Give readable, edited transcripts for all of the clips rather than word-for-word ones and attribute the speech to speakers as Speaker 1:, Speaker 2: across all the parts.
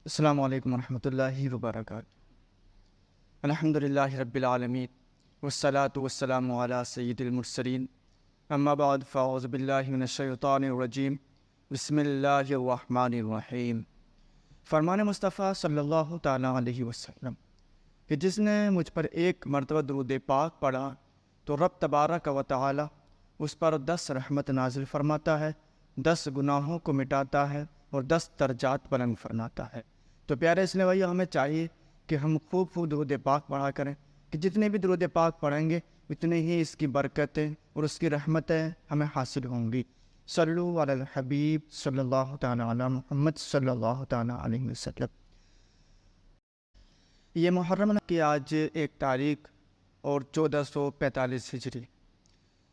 Speaker 1: السلام علیکم ورحمۃ اللہ وبرکاتہ۔ الحمدللہ رب العالمین والصلاة والسلام علی سید المرسلین، اما بعد فاعوذ باللہ من الشیطان الرجیم، بسم اللہ الرحمن الرحیم۔ فرمان مصطفیٰ صلی اللہ تعالیٰ علیہ وسلم کہ جس نے مجھ پر ایک مرتبہ درود پاک پڑھا تو رب تبارک و تعالی اس پر 10 رحمت نازل فرماتا ہے، 10 گناہوں کو مٹاتا ہے اور 10 درجات بلند فرماتا ہے۔ تو پیارے اسلام بھائیو، ہمیں چاہیے کہ ہم خوب درود پاک پڑھا کریں، کہ جتنے بھی درود پاک پڑھیں گے اتنے ہی اس کی برکتیں اور اس کی رحمتیں ہمیں حاصل ہوں گی۔ صلو علی الحبیب صلی اللہ تعالیٰ علی محمد صلی اللہ تعالیٰ علیہ وسلم۔ یہ محرم کی آج 1 تاریخ اور 1445 ہجری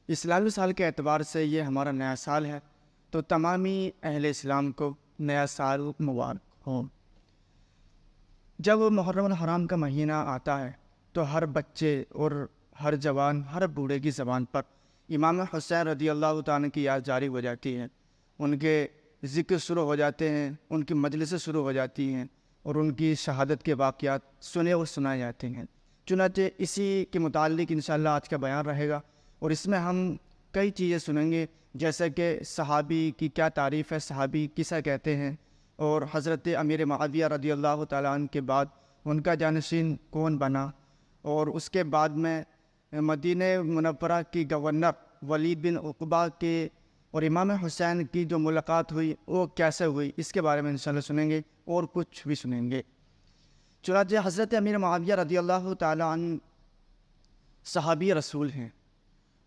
Speaker 1: اسلامی سال کے اعتبار سے یہ ہمارا نیا سال ہے، تو تمامی اہل اسلام کو نیا سال مبارک ہو۔ جب محرم الحرام کا مہینہ آتا ہے تو ہر بچے اور ہر جوان، ہر بوڑھے کی زبان پر امام حسین رضی اللہ تعالیٰ کی یاد جاری ہو جاتی ہے، ان کے ذکر شروع ہو جاتے ہیں، ان کی مجلسیں شروع ہو جاتی ہیں اور ان کی شہادت کے واقعات سنے اور سنائے جاتے ہیں۔ چنانچہ اسی کے متعلق انشاءاللہ آج کا بیان رہے گا، اور اس میں ہم کئی چیزیں سنیں گے، جیسے کہ صحابی کی کیا تعریف ہے، صحابی کسا کہتے ہیں، اور حضرت امیر معاویہ رضی اللہ تعالیٰ عنہ کے بعد ان کا جانشین کون بنا، اور اس کے بعد میں مدینہ منورہ کی گورنر ولید بن عقبہ کے اور امام حسین کی جو ملاقات ہوئی وہ کیسے ہوئی، اس کے بارے میں انشاءاللہ سنیں گے اور کچھ بھی سنیں گے۔ چنانچہ حضرت امیر معاویہ رضی اللہ تعالیٰ عنہ صحابی رسول ہیں،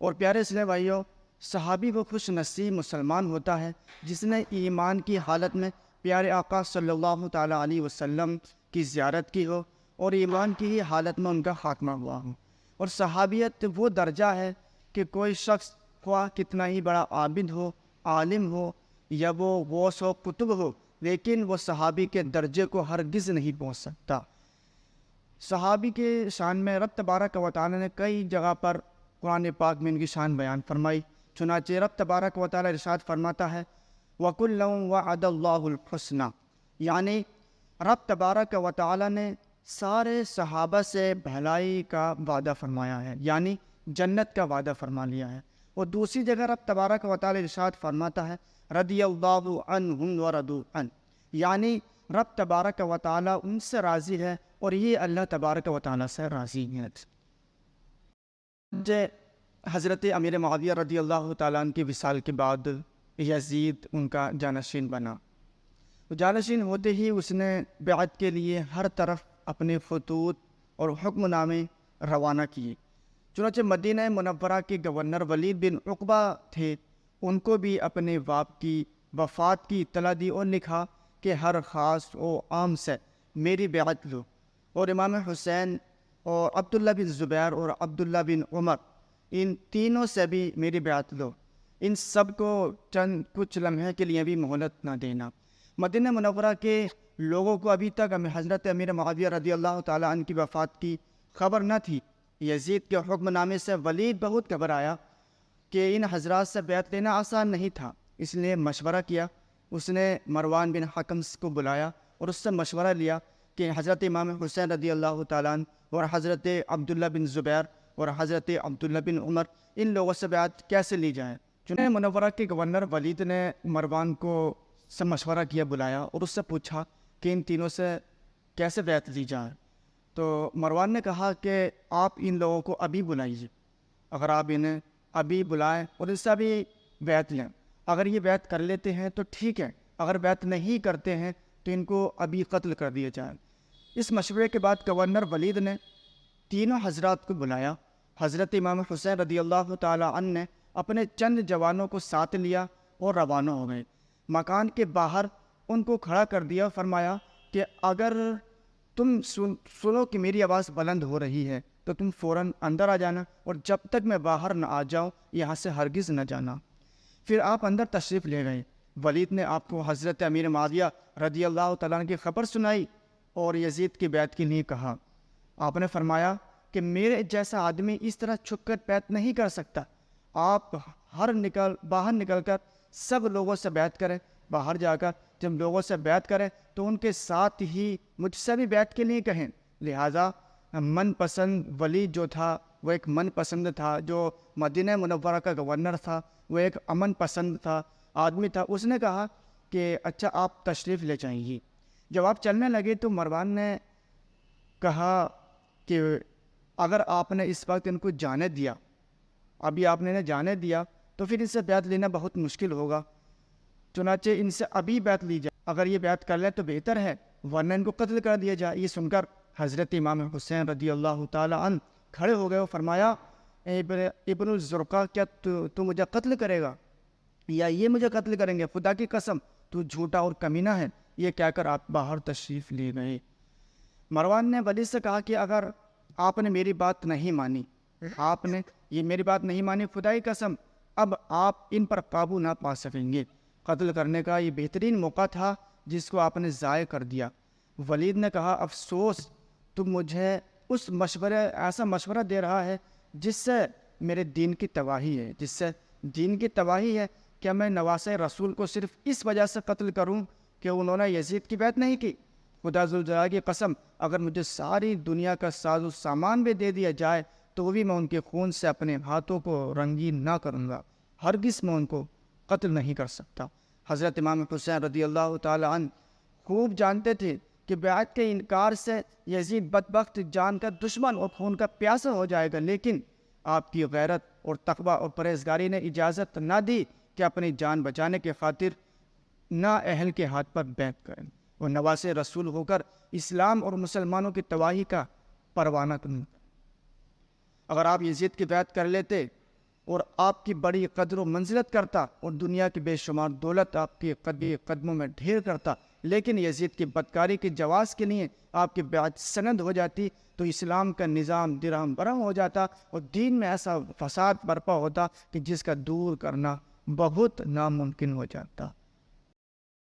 Speaker 1: اور پیارے اسلام بھائیو، صحابی وہ خوش نصیب مسلمان ہوتا ہے جس نے ایمان کی حالت میں پیارے آقا صلی اللہ تعالیٰ علیہ وسلم کی زیارت کی ہو اور ایمان کی ہی حالت میں ان کا خاتمہ ہوا ہو۔ اور صحابیت وہ درجہ ہے کہ کوئی شخص خواہ کتنا ہی بڑا عابد ہو، عالم ہو، یا وہ غوث و قطب ہو، لیکن وہ صحابی کے درجے کو ہرگز نہیں پہنچ سکتا۔ صحابی کے شان میں رب تبارک و تعالی نے کئی جگہ پر قرآن پاک میں ان کی شان بیان فرمائی۔ چنانچہ رب تبارک و تعالی ارشاد فرماتا ہے وَكُلًّا وَعَدَ اللَّهُ الْحُسْنَى، یعنی رب تبارک و تعالی نے سارے صحابہ سے بھلائی کا وعدہ فرمایا ہے، یعنی جنت کا وعدہ فرما لیا ہے۔ اور دوسری جگہ رب تبارک و تعالی ارشاد فرماتا ہے رضی اللہ عنہم ورضوا عنہ، یعنی رب تبارک و تعالی ان سے راضی ہے اور یہ اللہ تبارک و تعالی سے راضی ہے۔ حضرت امیر معاویہ رضی اللہ تعالیٰ عنہ کی وصال کے بعد یزید ان کا جانشین بنا۔ جانشین ہوتے ہی اس نے بیعت کے لیے ہر طرف اپنے خطوط اور حکم نامے روانہ کیے۔ چنانچہ مدینہ منورہ کے گورنر ولید بن عقبہ تھے، ان کو بھی اپنے باپ کی وفات کی اطلاع دی اور لکھا کہ ہر خاص و عام سے میری بیعت لو، اور امام حسین اور عبداللہ بن زبیر اور عبداللہ بن عمر، ان تینوں سے بھی میری بیعت لو، ان سب کو چند کچھ لمحے کے لیے بھی مہلت نہ دینا۔ مدینہ منورہ کے لوگوں کو ابھی تک حضرت امیر معاویہ رضی اللہ تعالیٰ عنہ کی وفات کی خبر نہ تھی۔ یزید کے حکم نامے سے ولید بہت گھبرایا کہ ان حضرات سے بیعت لینا آسان نہیں تھا، اس لیے مشورہ کیا۔ اس نے مروان بن حکم کو بلایا اور اس سے مشورہ لیا کہ حضرت امام حسین رضی اللہ تعالیٰ عنہ اور حضرت عبداللہ بن زبیر اور حضرت عبداللہ بن عمر، ان لوگوں سے بیعت کیسے لی جائے۔ چنانچہ منورہ کے گورنر ولید نے مروان کو سے مشورہ کیا، بلایا اور اس سے پوچھا کہ ان تینوں سے کیسے بیعت لی جائے۔ تو مروان نے کہا کہ آپ ان لوگوں کو ابھی بلائیے، اگر آپ انہیں ابھی بلائیں اور ان سے ابھی بیعت لیں، اگر یہ بیعت کر لیتے ہیں تو ٹھیک ہے، اگر بیعت نہیں کرتے ہیں تو ان کو ابھی قتل کر دیا جائے۔ اس مشورے کے بعد گورنر ولید نے تینوں حضرات کو بلایا۔ حضرت امام حسین رضی اللہ تعالیٰ عنہ نے اپنے چند جوانوں کو ساتھ لیا اور روانہ ہو گئے۔ مکان کے باہر ان کو کھڑا کر دیا، فرمایا کہ اگر تم سنو کہ میری آواز بلند ہو رہی ہے تو تم فوراً اندر آ جانا، اور جب تک میں باہر نہ آ جاؤں یہاں سے ہرگز نہ جانا۔ پھر آپ اندر تشریف لے گئے۔ ولید نے آپ کو حضرت امیر معاویہ رضی اللہ تعالیٰ عنہ کی خبر سنائی اور یزید کی بیعت کے لیے کہا۔ آپ نے فرمایا کہ میرے جیسا آدمی اس طرح چھپ کر بیعت نہیں کر سکتا، آپ باہر نکل کر سب لوگوں سے بیعت کریں، باہر جا کر جب لوگوں سے بیعت کریں تو ان کے ساتھ ہی مجھ سے بھی بیعت کے لیے کہیں۔ لہٰذا من پسند ولی جو تھا وہ ایک من پسند تھا، جو مدینہ منورہ کا گورنر تھا وہ ایک امن پسند تھا آدمی تھا۔ اس نے کہا کہ اچھا آپ تشریف لے جائیے۔ جب آپ چلنے لگے تو مروان نے کہا کہ اگر آپ نے اس وقت ان کو جانے دیا، ابھی آپ نے انہیں جانے دیا تو پھر ان سے بیعت لینا بہت مشکل ہوگا، چنانچہ ان سے ابھی بیعت لی جائے، اگر یہ بیعت کر لیں تو بہتر ہے، ورنہ ان کو قتل کر دیا جائے۔ یہ سن کر حضرت امام حسین رضی اللہ تعالی عنہ کھڑے ہو گئے اور فرمایا ابن الزرقہ، کیا تو مجھے قتل کرے گا یا یہ مجھے قتل کریں گے؟ خدا کی قسم تو جھوٹا اور کمینہ ہے۔ یہ کہہ کر آپ باہر تشریف لے گئے۔ مروان نے ولی سے کہا کہ اگر آپ نے میری بات نہیں مانی، آپ نے یہ میری بات نہیں مانی، خدا کی قسم اب آپ ان پر قابو نہ پا سکیں گے۔ قتل کرنے کا یہ بہترین موقع تھا جس کو آپ نے ضائع کر دیا۔ ولید نے کہا افسوس، تم مجھے ایسا مشورہ دے رہا ہے جس سے میرے دین کی تباہی ہے، جس سے دین کی تباہی ہے۔ کیا میں نواسۂ رسول کو صرف اس وجہ سے قتل کروں کہ انہوں نے یزید کی بیعت نہیں کی؟ خدا ذوالجلال کی قسم اگر مجھے ساری دنیا کا ساز و سامان بھی دے دیا جائے تو بھی میں ان کے خون سے اپنے ہاتھوں کو رنگین نہ کروں گا، ہرگز میں ان کو قتل نہیں کر سکتا۔ حضرت امام حسین رضی اللہ تعالی عنہ خوب جانتے تھے کہ بیعت کے انکار سے یزید بدبخت جان کا دشمن اور خون کا پیاسا ہو جائے گا، لیکن آپ کی غیرت اور تقوی اور پرہیزگاری نے اجازت نہ دی کہ اپنی جان بچانے کی خاطر نا اہل کے ہاتھ پر بیعت کریں اور نواسے رسول ہو کر اسلام اور مسلمانوں کی تباہی کا پروانہ بنیں۔ اگر آپ یزید کی بیعت کر لیتے اور آپ کی بڑی قدر و منزلت کرتا اور دنیا کی بے شمار دولت آپ کے قدموں میں ڈھیر کرتا، لیکن یزید کی بدکاری کے جواز کے لیے آپ کی بیعت سند ہو جاتی تو اسلام کا نظام درہم برہم ہو جاتا اور دین میں ایسا فساد برپا ہوتا کہ جس کا دور کرنا بہت ناممکن ہو جاتا۔